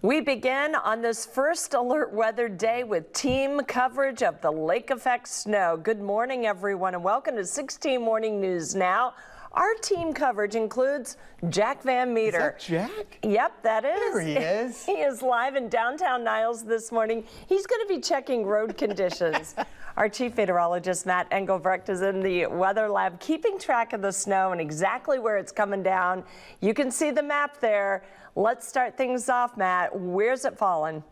We begin on this first alert weather day with team coverage of the lake effect snow. Good morning, everyone, and welcome to 16 Morning News Now. Our team coverage includes Jack Van Meter. Is that Jack? Yep, that is. There he is. He is live in downtown Niles this morning. He's going to be checking road conditions. Our chief meteorologist, Matt Engelbrecht, is in the weather lab keeping track of the snow and exactly where it's coming down. You can see the map there. Let's start things off, Matt. Where's it falling?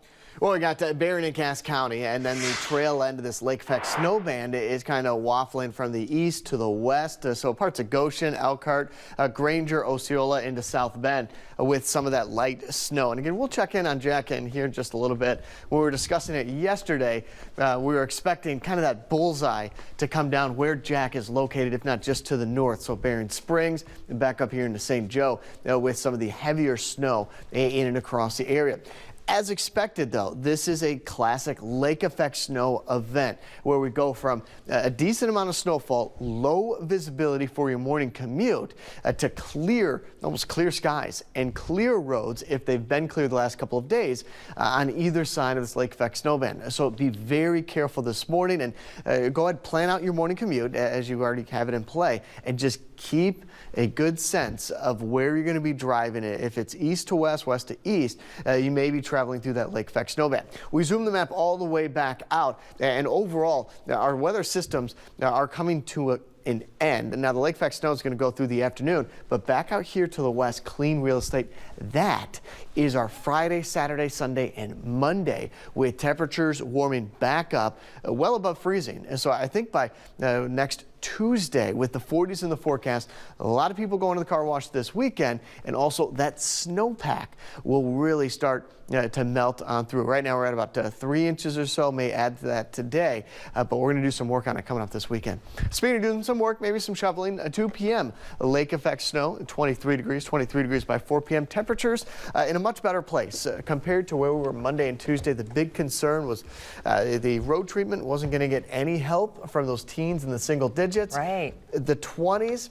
Well, we got Berrien and Cass County, and then the trail end of this lake effect snow band is kind of waffling from the east to the west. So parts of Goshen, Elkhart, Granger, Osceola into South Bend with some of that light snow. And again, we'll check in on Jack in here in just a little bit. When we were discussing it yesterday, we were expecting kind of that bullseye to come down where Jack is located, if not just to the north. So Berrien Springs and back up here into St. Joe with some of the heavier snow in and across the area. As expected, though, this is a classic lake effect snow event where we go from a decent amount of snowfall, low visibility for your morning commute, to clear, almost clear skies and clear roads if they've been clear the last couple of days on either side of this lake effect snow band. So be very careful this morning and go ahead, plan out your morning commute as you already have it in play, and just keep a good sense of where you're going to be driving it. If it's east to west, west to east, you may be traveling through that lake effect snow band. We zoom the map all the way back out, and overall, our weather systems are coming to an end. Now, the lake effect snow is going to go through the afternoon, but back out here to the west, clean real estate, that is our Friday, Saturday, Sunday, and Monday, with temperatures warming back up well above freezing. And so I think by next Tuesday, with the 40s in the forecast, a lot of people going to the car wash this weekend, and also that snowpack will really start to melt on through. Right now we're at about 3 inches or so, may add to that today, but we're going to do some work on it coming up this weekend. Speaking of doing some work, maybe some shoveling, 2 p.m. lake effect snow, 23 degrees by 4 p.m. Temperatures in a much better place compared to where we were Monday and Tuesday. The big concern was the road treatment wasn't going to get any help from those teens in the single digits. Right. The 20s.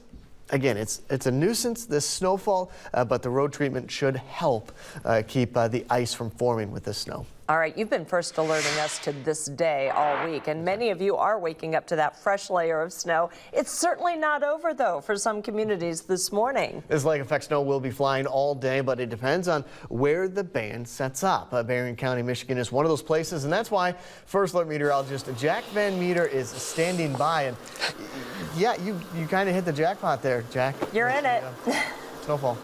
Again, it's a nuisance, this snowfall, but the road treatment should help keep the ice from forming with this snow. All right, you've been first alerting us to this day all week, and many of you are waking up to that fresh layer of snow. It's certainly not over, though, for some communities this morning. This lake effect snow will be flying all day, but it depends on where the band sets up. Berrien County, Michigan is one of those places, and that's why First Alert meteorologist Jack Van Meter is standing by. And yeah, you kind of hit the jackpot there, Jack. You're in it. Snowfall.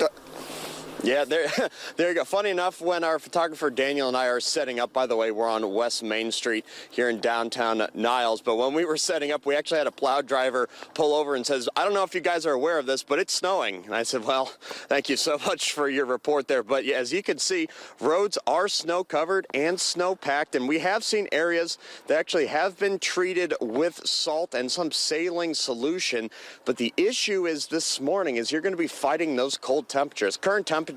Yeah, there you go. Funny enough, when our photographer Daniel and I are setting up, by the way, we're on West Main Street here in downtown Niles, but when we were setting up, we actually had a plow driver pull over and says, I don't know if you guys are aware of this, but it's snowing. And I said, well, thank you so much for your report there. But yeah, as you can see, roads are snow covered and snow packed, and we have seen areas that actually have been treated with salt and some saline solution. But the issue is this morning is you're going to be fighting those cold temperatures. Current temperatures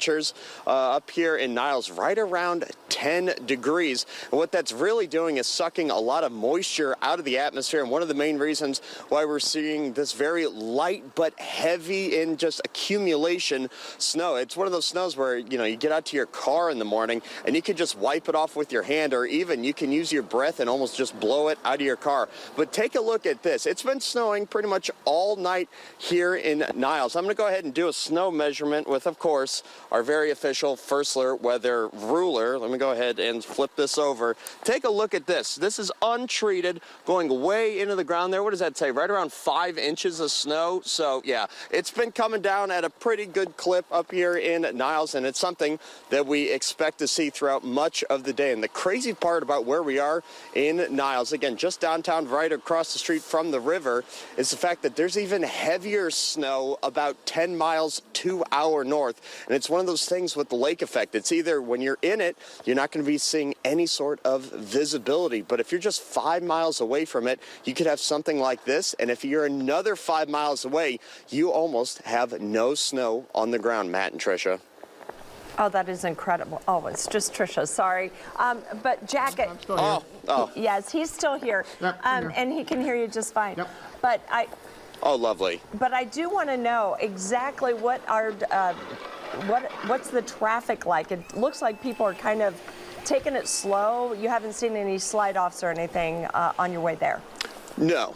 up here in Niles right around 10 degrees. And what that's really doing is sucking a lot of moisture out of the atmosphere. And one of the main reasons why we're seeing this very light but heavy in just accumulation snow. It's one of those snows where, you know, you get out to your car in the morning and you can just wipe it off with your hand, or even you can use your breath and almost just blow it out of your car. But take a look at this. It's been snowing pretty much all night here in Niles. I'm going to go ahead and do a snow measurement with, of course, our very official First Alert weather ruler. Let me go ahead and flip this over. Take a look at this. This is untreated, going way into the ground there. What does that say? Right around 5 inches of snow. So yeah, it's been coming down at a pretty good clip up here in Niles, and it's something that we expect to see throughout much of the day. And the crazy part about where we are in Niles, again, just downtown right across the street from the river, is the fact that there's even heavier snow about 10 miles to our north. And it's one of those things with the lake effect. It's either when you're in it, you're not going to be seeing any sort of visibility. But if you're just 5 miles away from it, you could have something like this. And if you're another 5 miles away, you almost have no snow on the ground, Matt and Tricia. Oh, that is incredible. Oh, it's just Tricia. Sorry. But Jack, yes, he's still here. Yep, and he can hear you just fine. Yep. But Oh, lovely. But I do want to know exactly what our what's the traffic like? It looks like people are kind of taking it slow. You haven't seen any slide-offs or anything on your way there? No.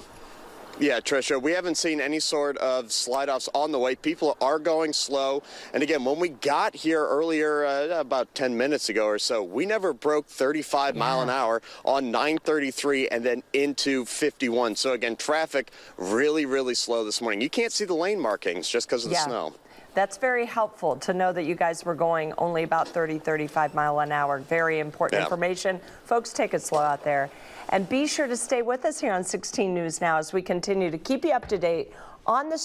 Yeah, Tricia, we haven't seen any sort of slide-offs on the way. People are going slow. And again, when we got here earlier, about 10 minutes ago or so, we never broke 35 mile an hour on 933 and then into 51. So again, traffic really, really slow this morning. You can't see the lane markings just because of the snow. That's very helpful to know that you guys were going only about 30, 35 mile an hour. Very important information. Folks, take it slow out there. And be sure to stay with us here on 16 News Now as we continue to keep you up to date on the